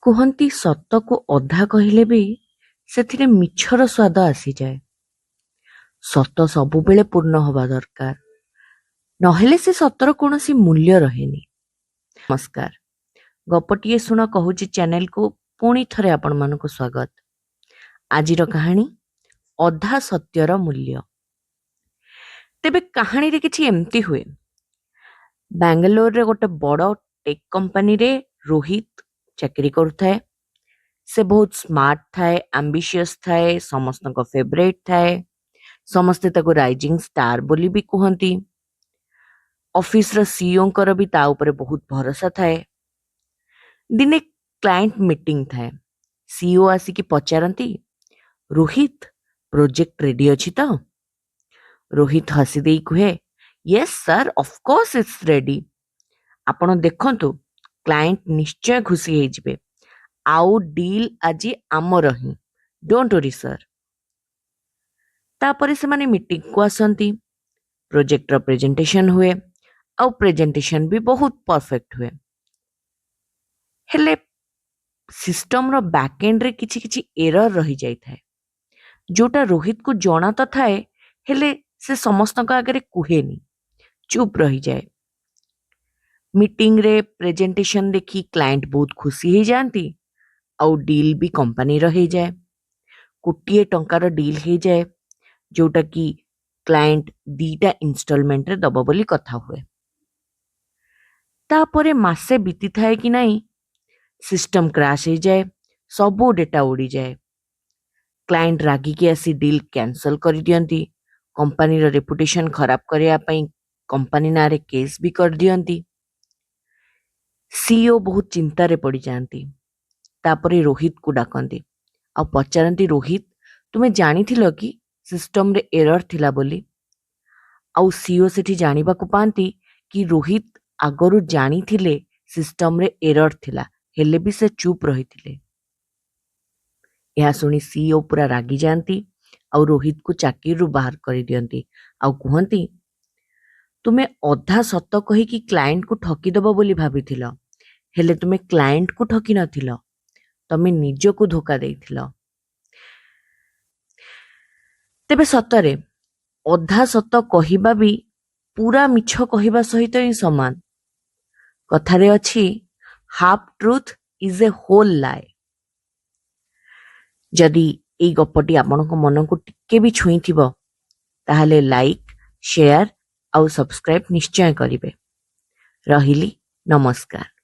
କୁହନ୍ତି ସତକୁ ଅଧା କହିଲେ ବି ସେଥିରେ ମିଛର ସ୍ୱାଦ ଆସିଯାଏ। ସତ ସବୁବେଳେ ପୂର୍ଣ୍ଣ ହେବା ଦରକାର, ନହେଲେ ସେ ସତର କୌଣସି ମୂଲ୍ୟ ରହେନି। ନମସ୍କାର, ଗପଟିଏ ଶୁଣ କହୁଛି ଚ୍ୟାନେଲକୁ ପୁଣି ଥରେ ଆପଣମାନଙ୍କୁ ସ୍ୱାଗତ। ଆଜିର କାହାଣୀ ଅଧା ସତ୍ୟର ମୂଲ୍ୟ। ତେବେ କାହାଣୀରେ କିଛି ଏମିତି ହୁଏ। ବାଙ୍ଗାଲୋରରେ ଗୋଟେ ବଡ଼ ଟେକ୍ କମ୍ପାନୀରେ ରୋହିତ ଚାକିରି କରୁଥାଏ। ସେ ବହୁତ ସ୍ମାର୍ଟ ଥାଏ, ଆମ୍ବିସିୟସ୍ ଥାଏ, ସମସ୍ତଙ୍କ ଫେଭରେଟ୍ ଥାଏ। ସମସ୍ତେ ତାକୁ ରାଇଜିଂ ଷ୍ଟାର ବୋଲି ବି କୁହନ୍ତି। ଅଫିସର ସିଇଓଙ୍କର ବି ତା ଉପରେ ବହୁତ ଭରସା ଥାଏ। ଦିନେ କ୍ଲାଏଣ୍ଟ ମିଟିଂ ଥାଏ। ସିଇଓ ଆସିକି ପଚାରନ୍ତି, ରୋହିତ, ପ୍ରୋଜେକ୍ଟ ରେଡି ଅଛି ତ? ରୋହିତ ହସି ଦେଇ କୁହେ, yes sir, of course it's ready. ଆପଣ ଦେଖନ୍ତୁ, କ୍ଲାଏଣ୍ଟ ନିଶ୍ଚୟ ଖୁସି ହେଇଯିବେ। ଆଉ ଡିଲ୍ ଆଜି ଆମର ହିଁ, ଡୋଣ୍ଟ ୱରି ସାର୍। ତାପରେ ସେମାନେ ମିଟିଂକୁ ଆସନ୍ତି। ପ୍ରୋଜେକ୍ଟର ପ୍ରେଜେଣ୍ଟେସନ ହୁଏ, ଆଉ ପ୍ରେଜେଣ୍ଟେସନ ବି ବହୁତ ପରଫେକ୍ଟ ହୁଏ। ହେଲେ ସିଷ୍ଟମର ବ୍ୟାକଏଣ୍ଡରେ କିଛି କିଛି ଏରର ରହିଯାଇଥାଏ, ଯୋଉଟା ରୋହିତକୁ ଜଣା ତ ଥାଏ, ହେଲେ ସେ ସମସ୍ତଙ୍କ ଆଗରେ କୁହେନି, ଚୁପ୍ ରହିଯାଏ। ମିଟିଂରେ ପ୍ରେଜେଣ୍ଟେସନ ଦେଖି କ୍ଲାଏଣ୍ଟ ବହୁତ ଖୁସି ହେଇଯାଆନ୍ତି, ଆଉ ଡିଲ୍ ବି କମ୍ପାନୀର ହେଇଯାଏ। କୋଟିଏ ଟଙ୍କାର ଡିଲ୍ ହେଇଯାଏ, ଯୋଉଟା କି କ୍ଲାଏଣ୍ଟ 2ଟା ଇନଷ୍ଟଲମେଣ୍ଟରେ ଦବ ବୋଲି କଥା ହୁଏ। ତାପରେ ମାସେ ବିତିଥାଏ କି ନାହିଁ, ସିଷ୍ଟମ କ୍ରାଶ ହେଇଯାଏ, ସବୁ ଡେଟା ଉଡ଼ିଯାଏ। କ୍ଲାଏଣ୍ଟ ରାଗିକି ଆସି ଡିଲ୍ କ୍ୟାନସଲ କରିଦିଅନ୍ତି। କମ୍ପାନୀର ରେପୁଟେସନ ଖରାପ କରିବା ପାଇଁ କମ୍ପାନୀ ନାଁରେ କେସ୍ ବି କରିଦିଅନ୍ତି। ସିଇଓ ବହୁତ ଚିନ୍ତାରେ ପଡ଼ିଯାଆନ୍ତି। ତାପରେ ରୋହିତକୁ ଡାକନ୍ତି ଆଉ ପଚାରନ୍ତି, ରୋହିତ, ତୁମେ ଜାଣିଥିଲ କି ସିଷ୍ଟମରେ ଏରର ଥିଲା ବୋଲି? ଆଉ ସିଇଓ ସେଠି ଜାଣିବାକୁ ପାଆନ୍ତି କି ରୋହିତ ଆଗରୁ ଜାଣିଥିଲେ ସିଷ୍ଟମରେ ଏରର ଥିଲା, ହେଲେ ବି ସେ ଚୁପ୍ ରହିଥିଲେ। ଏହା ଶୁଣି ସିଇଓ ପୁରା ରାଗିଯାଆନ୍ତି ଆଉ ରୋହିତକୁ ଚାକିରିରୁ ବାହାର କରିଦିଅନ୍ତି ଆଉ କୁହନ୍ତି, ତୁମେ ଅଧା ସତ କହିକି କ୍ଲାଏଣ୍ଟକୁ ଠକିଦବ ବୋଲି ଭାବିଥିଲ, ହେଲେ ତୁମେ କ୍ଲାଏଣ୍ଟକୁ ଠକି ନଥିଲ, ତମେ ନିଜକୁ ଧୋକା ଦେଇଥିଲ। ତେବେ ସତରେ ଅଧା ସତ କହିବା ବି ପୁରା ମିଛ କହିବା ସହିତ ହିଁ ସମାନ। କଥାରେ ଅଛି, half truth is a whole lie. ଯଦି ଏଇ ଗପଟି ଆପଣଙ୍କ ମନକୁ ଟିକେ ବି ଛୁଇଁଥିବ, ତାହେଲେ ଲାଇକ୍, ସେୟାର ଆଉ ସବସ୍କ୍ରାଇବ୍ ନିଶ୍ଚୟ କରିବେ। ରହିଲି, ନମସ୍କାର।